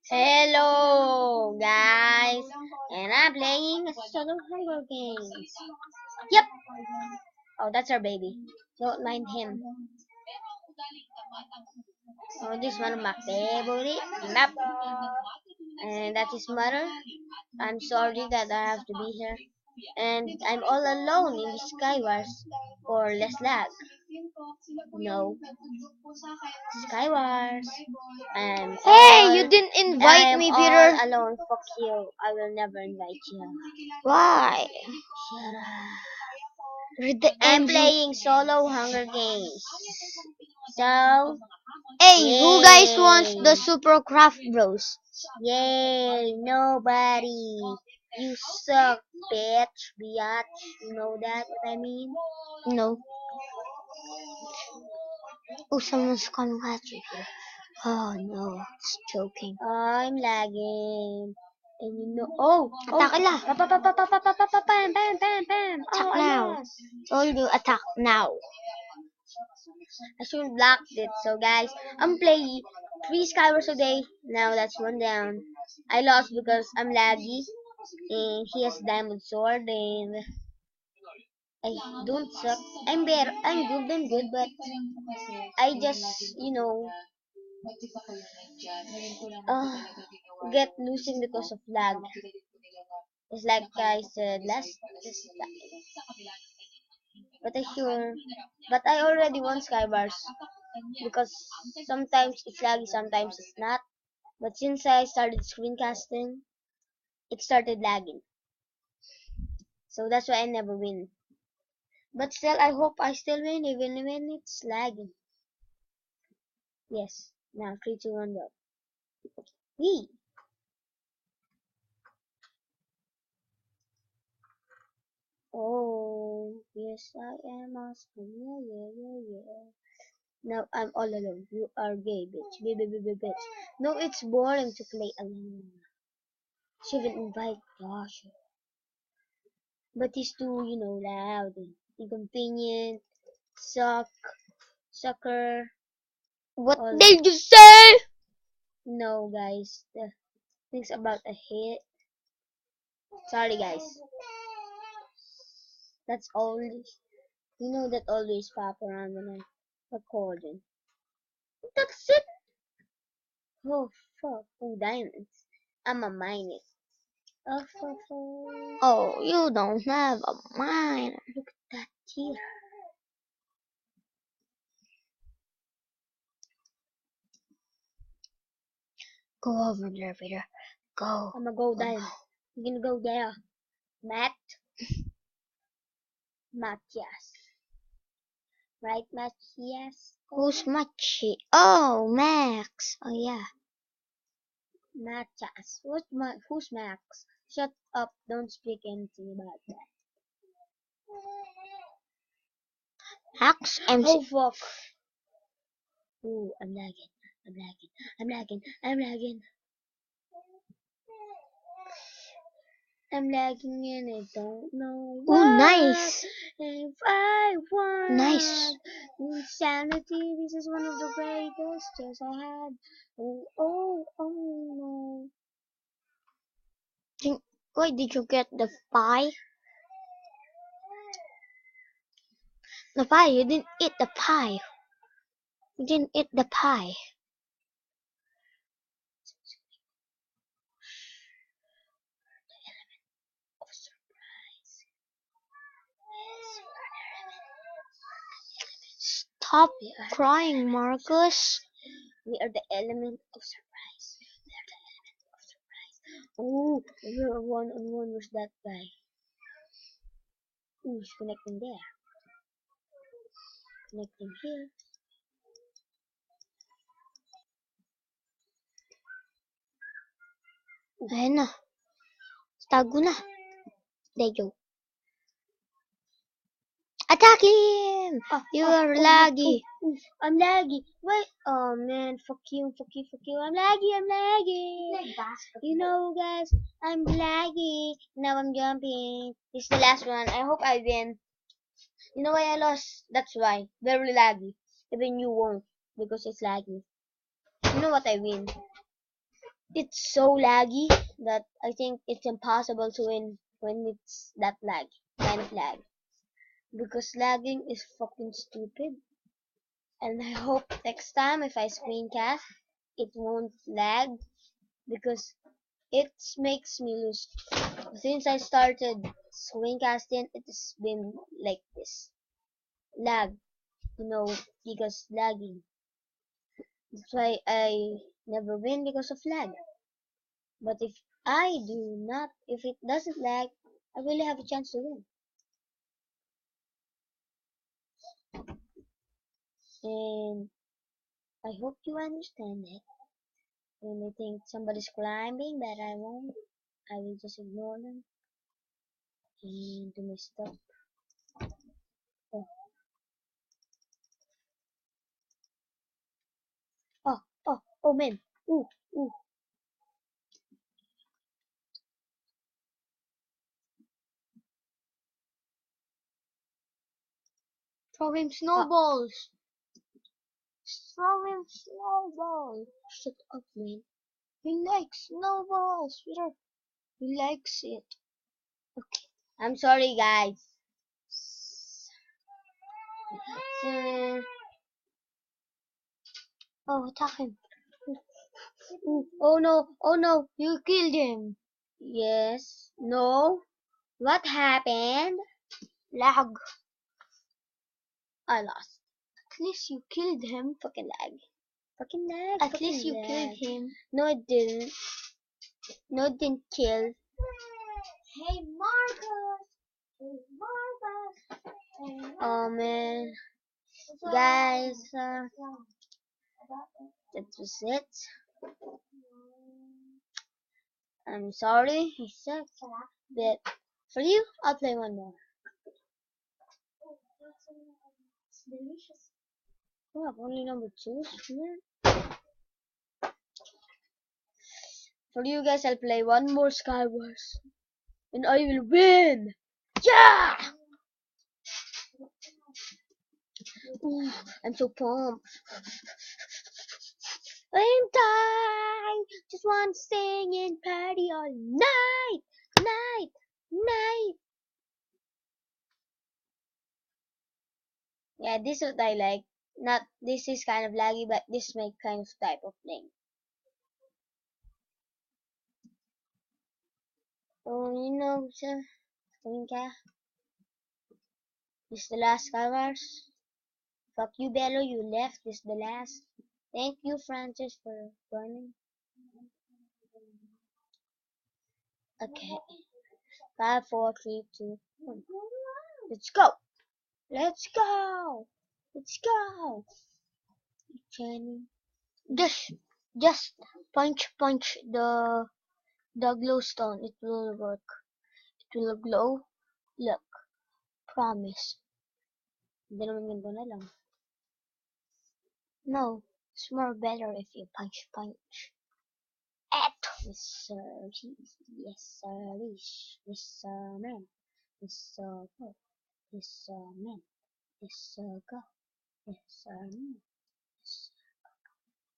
Hello, guys, and I'm playing Solo Hunger Games. Yep. Oh, that's our baby. Don't mind him. Oh, this one of my favorite map, and that's his mother. I'm sorry that I have to be here, and I'm all alone in the Skywars for less lag. No, Skywars. Hey, you didn't invite me, Peter. All alone. Fuck you. I will never invite you. Why? Shut up. Read the I'm MG. playing solo Hunger Games. So, Hey, who guys wants yay. the Super Craft Bros? Yay, nobody. You suck, bitch, biatch. You know that what I mean? No. Oh, someone's coming at you here. Oh no, it's joking. I'm lagging. And you know, oh, Attack la. Bam, bam, bam, bam. Attack Oh, now. alas. Told you, attack now. I should have blocked it. So guys, I'm playing 3 Skywars a day. Now that's 1 down. I lost because I'm laggy. And he has diamond sword and I don't suck. I'm better. I'm good, but I just, uh, get losing because of lag. It's like I said last time. But I already won Skybars because sometimes it's laggy, sometimes it's not. But since I started screencasting, it started lagging. So that's why I never win. But still, I hope I still win even when it's lagging. Yes. Now, 3, 2, 1, go. Wee! Oh, yes, I am awesome. Yeah. Now I'm all alone. You are gay, bitch. No, it's boring to play alone. Shouldn't invite Josh. But he's too, loud and inconvenient. Sucker. What did you say? No, guys. The things about a hit. Sorry, guys. That's always, that always pop around when I'm recording. That's it. Oh, fuck. Oh, diamonds. I'm a mine it. Oh, you don't have a mind. Look at that here. Go over there, Peter. Go. I'm gonna go there. I'm gonna go there. Matthias. Right, Matthias? Who's Machi? Oh, Max. Oh, yeah. Matthias. Who's Max? Shut up. Don't speak anything about that. Max MC. Oh, fuck. Ooh, I'm lagging. I'm lagging and I don't know why. Oh, nice. If I want Nice. insanity, this is one of the greatest tears I had. Oh no. Why did you get the pie? The pie, you didn't eat the pie. You didn't eat the pie. Stop crying, Marcus. We are the element of surprise. Oh, we're 1-on-1 with that guy. Ooh, he's connecting there. Connecting here. Ayan na. Tago na. There you go. Attack him! You are laggy. I'm laggy. Wait. Oh man, fuck you. I'm laggy. You know, guys, I'm laggy. Now I'm jumping. This is the last one. I hope I win. You know why I lost? That's why. Very laggy. Even you won't. because it's laggy. You know what I mean? It's so laggy that I think it's impossible to win when it's that kind of lag. Because lagging is fucking stupid. And I hope next time if I screencast, it won't lag because it makes me lose. Since I started screencasting, it has been like this. Lag, because lagging. That's why I never win because of lag. But if it doesn't lag, I really have a chance to win. And I hope you understand that. When I think somebody's climbing but I won't, I will just ignore them and do my stuff. Oh, oh man. Ooh, ooh. Throw him Ah, snowballs. Throw him snowballs. shut up, man. He likes snowballs. Peter. He likes it. Okay. I'm sorry, guys. So, Oh, attack him. ooh, oh no, oh no. You killed him. Yes. No. What happened? Lag. I lost. At least you killed him. Fucking lag. Fucking lag. At Fucking least you lag. killed him. No, it didn't. No, it didn't kill. Hey, Marcus. Hey, Marcus. Hey, Oh man. Guys, that was it. I'm sorry, I sucked. But for you, I'll play one more. It's delicious. Oh, I'm only number two. Man. For you guys, I'll play one more Skywars. And I will win! Yeah! Ooh, I'm so pumped. Valentine! Just want to sing and party all night! Night! Night! Yeah, this is what I like. Not, this is kind of laggy, but this is my kind of type of playing. Oh, sir, tingin ka. This is the last Skywars. Fuck you, Bello, you left. This is the last. Thank you, Francis, for joining. Okay. 5, 4, 3, 2, 1. Let's go! Let's go! Let's go! Jenny. Just punch the glowstone. It will work. It will glow. Look, promise. Hindi naman ganito na lang. No, it's more better if you punch. Yes, sir. Yes, sir. Yes, sir, man. Yes, sir, go. Yes, sir, man. Yes, sir, go. Yes, sir, man. Yes,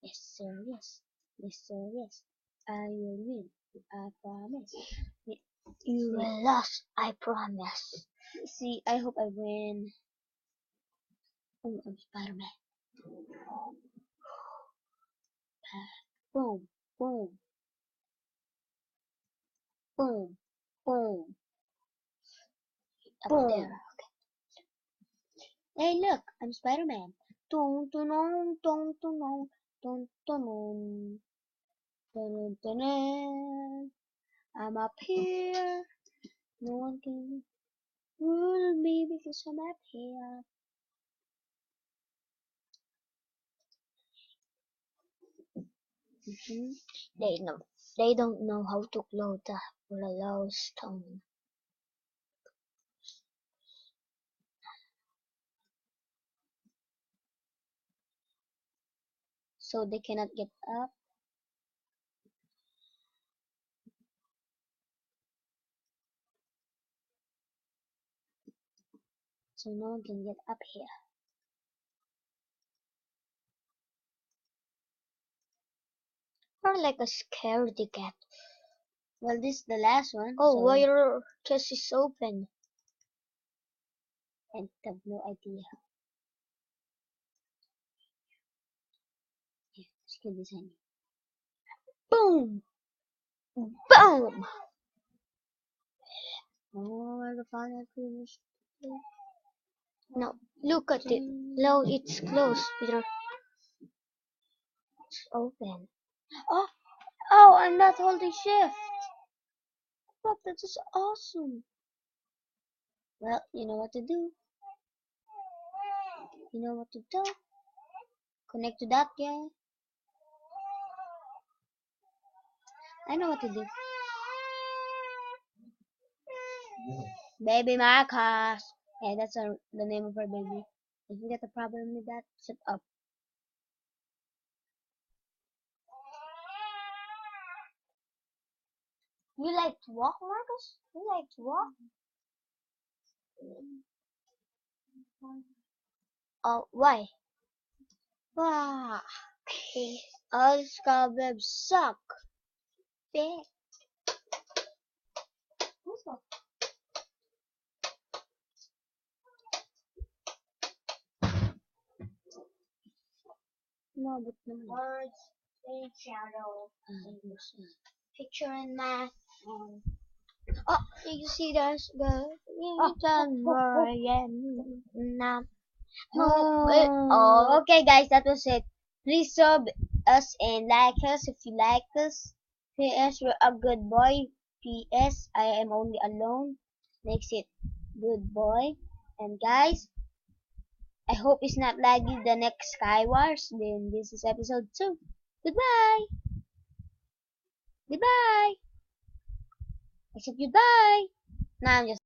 yes, sir, yes. Yes, sir, yes. I will win. I promise. You will lose, I promise. See, I hope I win. Oh, I'm Spider-Man. Boom, boom, boom, boom, Up boom. there. Hey, look, I'm Spider-Man. Tung tung tung tung tung tung tung tung. I'm up here. No one can rule me because I'm up here. Mm-hmm. They know. They don't know how to glow the glowstone. So they cannot get up. So no one can get up here. You're like a scaredy cat. Well, this is the last one. Oh, so why your chest is open? I have no idea. Yeah, it's good design. Boom! Boom! Oh, where the final finish? No, look at it. No, it's closed, Peter. It's open. Oh, oh, I'm not holding shift. But that is awesome. Well, you know what to do. You know what to do. Connect to that guy. I know what to do. Baby Marcus. Yeah, that's the name of our baby. If you get a problem with that, shut up. You like to walk, Marcus? You like to walk? Oh, why? Wow. All these cobwebs suck. Big. No, but no. Words, in shadow, picture and math. Oh, you see this? Now. Oh, okay, guys, that was it. Please sub us and like us if you like us. PS, you're a good boy. PS, I am only alone. Makes it good boy. And guys, I hope it's not laggy the next Skywars. Then this is episode 2. Goodbye. Goodbye. I said goodbye. Now I'm just